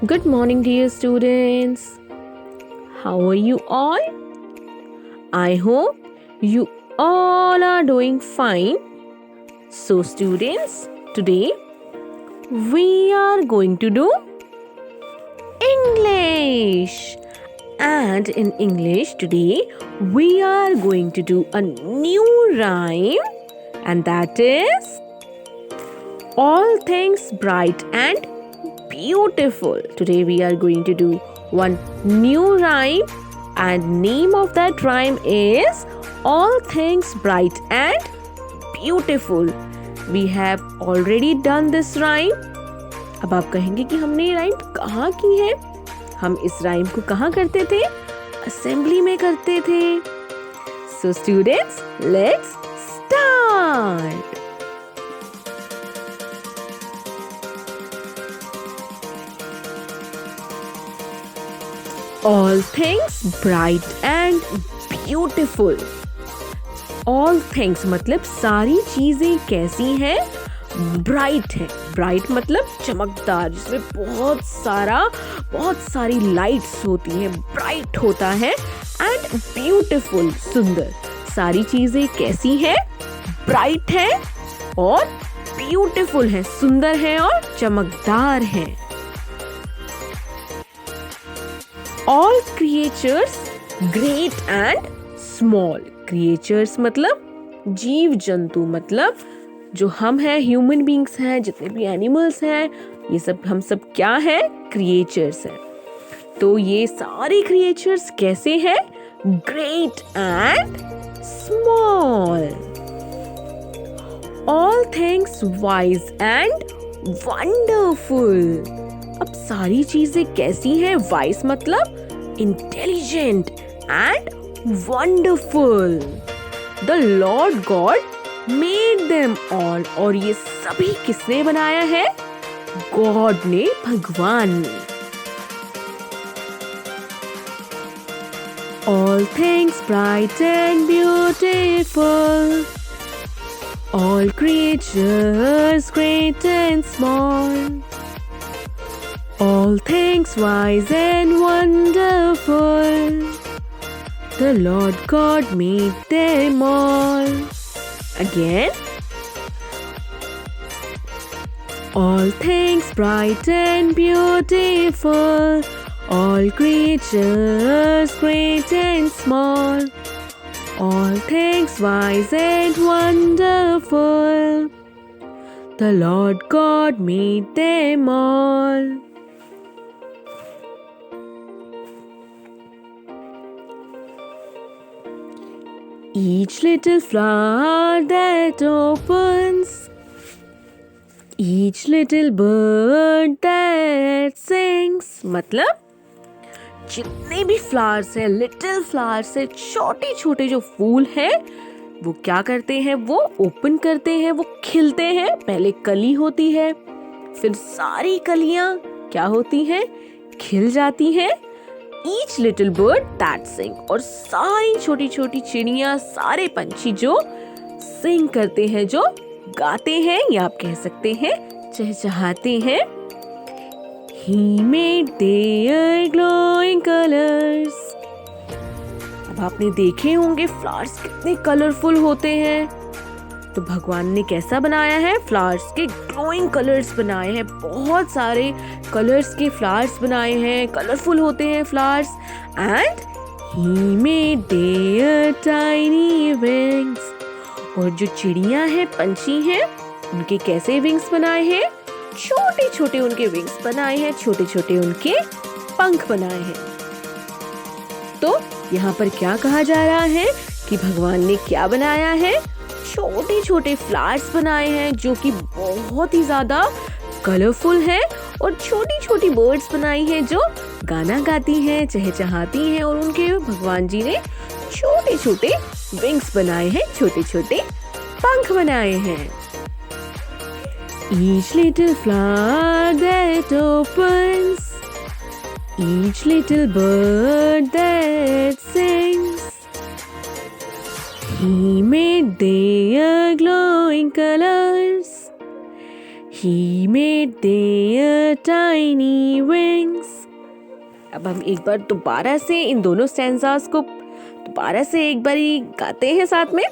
Good morning, dear students. How are you all? I hope you all are doing fine. So, students, today we are going to do English. And in English today, we are going to do a new rhyme, and that is all things bright and beautiful. Today we are going to do one new rhyme, and name of that rhyme is all things bright and beautiful. We have already done this rhyme. अब आप कहेंगे कि हमने ये rhyme कहाँ की है? हम इस राइम को कहाँ करते थे? असेंबली में करते थे. So students, let's start. All things bright and beautiful. All things मतलब सारी चीजें कैसी हैं? ब्राइट है. ब्राइट मतलब चमकदार, जिसमें बहुत सारी लाइट्स होती हैं. ब्राइट होता है. एंड ब्यूटीफुल, सुंदर. सारी चीजें कैसी हैं? ब्राइट है और ब्यूटीफुल है, सुंदर है और चमकदार है. All creatures great and small. Creatures मतलब जीव जंतु, मतलब जो हम हैं, ह्यूमन बींग्स हैं, जितने भी एनिमल्स हैं, ये सब हम सब क्या है? क्रिएचर्स हैं. तो ये सारे क्रिएचर्स कैसे हैं? Great and small. All things wise and wonderful. अब सारी चीजें कैसी हैं? वाइज मतलब intelligent and wonderful. The Lord God made them all. और ये सभी किसने बनाया है? गॉड ने, भगवान ने. All things bright and beautiful. All creatures great and small. All things wise and wonderful. The Lord God made them all. Again. All things bright and beautiful. All creatures great and small. All things wise and wonderful. The Lord God made them all. Each little flower that opens, each little bird that sings. मतलब जितने भी flowers हैं, little flowers हैं, छोटे छोटे जो फूल हैं, वो क्या करते हैं? वो ओपन करते हैं, वो खिलते हैं. पहले कली होती है, फिर सारी कलियां क्या होती हैं? खिल जाती हैं. Each little bird that sing. और सारी छोटी छोटी चिड़िया, सारे पंछी जो सिंग करते हैं, जो गाते हैं, या आप कह सकते हैं चहचहाते हैं. He made their glowing colors. अब आपने देखे होंगे फ्लावर्स कितने कलरफुल होते हैं. तो भगवान ने कैसा बनाया है? फ्लावर्स के ग्लोइंग कलर्स बनाए हैं. बहुत सारे कलर्स के फ्लावर्स बनाए हैं. कलरफुल होते हैं flowers. And he made their tiny wings. और जो चिड़िया हैं, पंछी हैं, उनके कैसे विंग्स बनाए हैं? छोटे छोटे उनके विंग्स बनाए हैं, छोटे छोटे उनके पंख बनाए हैं. तो यहाँ पर क्या कहा जा रहा है कि भगवान ने क्या बनाया है? छोटे छोटे फ्लावर्स बनाए हैं, जो कि बहुत ही ज्यादा कलरफुल हैं. और छोटी छोटी बर्ड्स बनाई हैं, जो गाना गाती हैं, चहचहाती हैं. और उनके भगवान जी ने छोटे छोटे विंग्स बनाए हैं, छोटे छोटे पंख बनाए हैं. Each little flower that opens, each little bird that sings. He made their glowing colors. He made their tiny wings. अब हम एक बार दोबारा से इन दोनों स्टैंजास को दोबारा से एक बारी गाते हैं साथ में.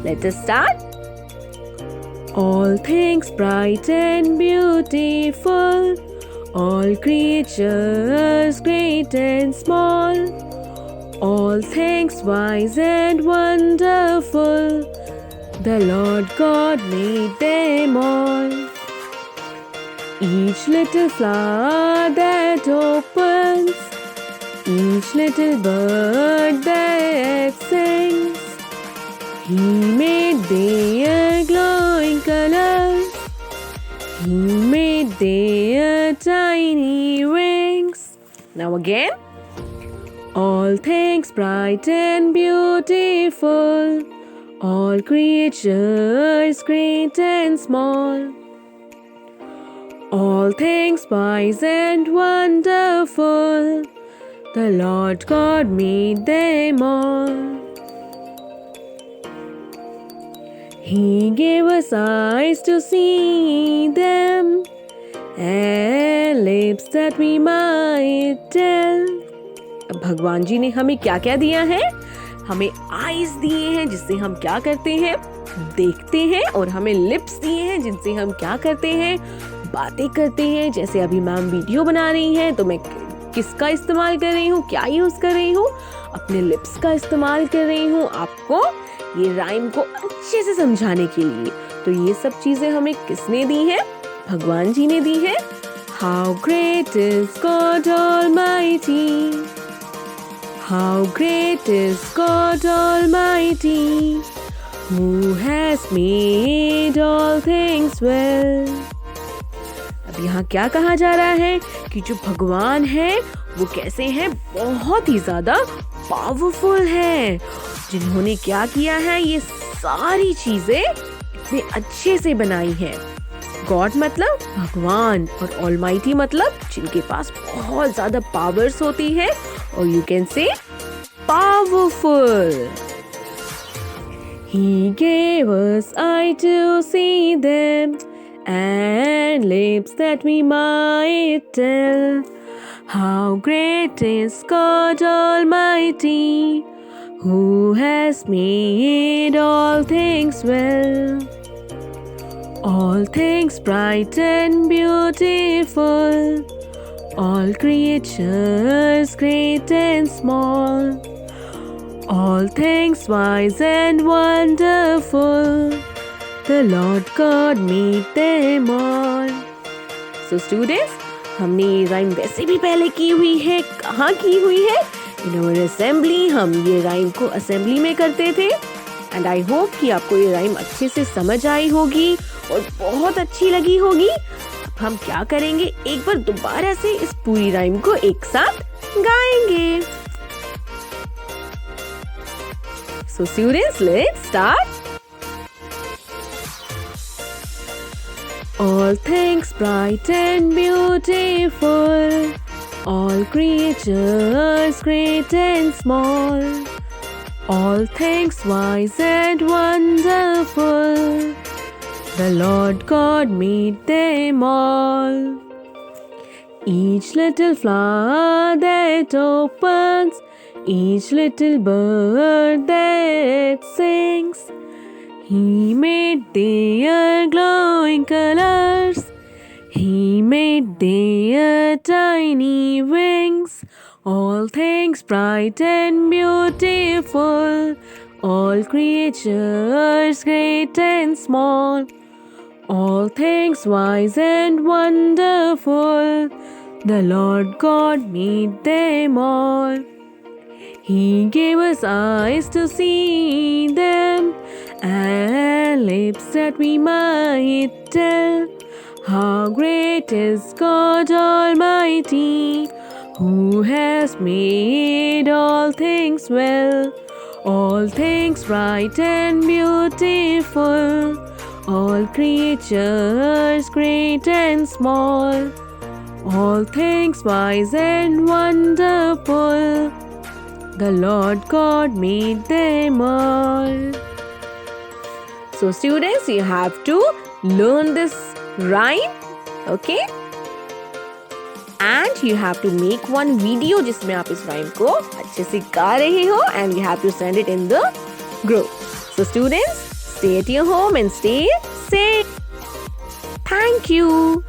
Let us start. All things bright and beautiful, all creatures great and small, all things wise and wonderful, the Lord God made them all. Each little flower that opens, each little bird that sings, He made their glowing colors, He made their tiny wings. Now again. All things bright and beautiful, all creatures great and small, all things wise and wonderful, the Lord God made them all. He gave us eyes to see them, and lips that we might tell. अब भगवान जी ने हमें क्या क्या दिया है? हमें eyes दिए हैं जिससे हम क्या करते हैं? देखते हैं. और हमें लिप्स दिए हैं जिनसे हम क्या करते हैं? बातें करते हैं. जैसे अभी मैम वीडियो बना रही हैं तो मैं किसका इस्तेमाल कर रही हूँ? क्या यूज कर रही हूँ? अपने लिप्स का इस्तेमाल कर रही हूँ आपको ये राइम को अच्छे से समझाने के लिए. तो ये सब चीजें हमें किसने दी है? भगवान जी ने दी है. How great is God Almighty, how great is God Almighty, who has made all things well. अब यहाँ क्या कहा जा रहा है कि जो भगवान है वो कैसे हैं? बहुत ही ज्यादा पावरफुल है. जिन्होंने क्या किया है? ये सारी चीजें इतने अच्छे से बनाई है. गॉड मतलब भगवान और ऑलमाइटी मतलब जिनके पास बहुत ज्यादा पावर्स होती है. और you can say powerful. He gave us eye to see them and lips that we might tell how great is God Almighty, who has made all things well. All things bright and beautiful, all creatures great and small, all things wise and wonderful, the Lord God made them all. So students, हमने ये rhyme वैसे भी पहले की हुई है. कहाँ की हुई है? In our assembly. हम ये राइम को असेंबली में करते थे. एंड आई होप कि आपको ये राइम अच्छे से समझ आई होगी और बहुत अच्छी लगी होगी. अब हम क्या करेंगे? एक बार दोबारा से इस पूरी राइम को एक साथ गाएंगे. So students, let's start. All things bright and beautiful, all creatures great and small, all things wise and wonderful, the Lord God made them all. Each little flower that opens, each little bird that sings, He made their glowing colors, He made their tiny wings. All things bright and beautiful, all creatures great and small, all things wise and wonderful, the Lord God made them all. He gave us eyes to see them and lips that we might tell how great is God Almighty, who has made all things well, all things bright and beautiful, all creatures great and small, all things wise and wonderful, the Lord God made them all. So students, you have to learn this rhyme. Okay? And you have to make one video जिसमें आप इस rhyme को अच्छे से गा रहे हो and you have to send it in the group. So students, stay at your home and stay safe. Thank you.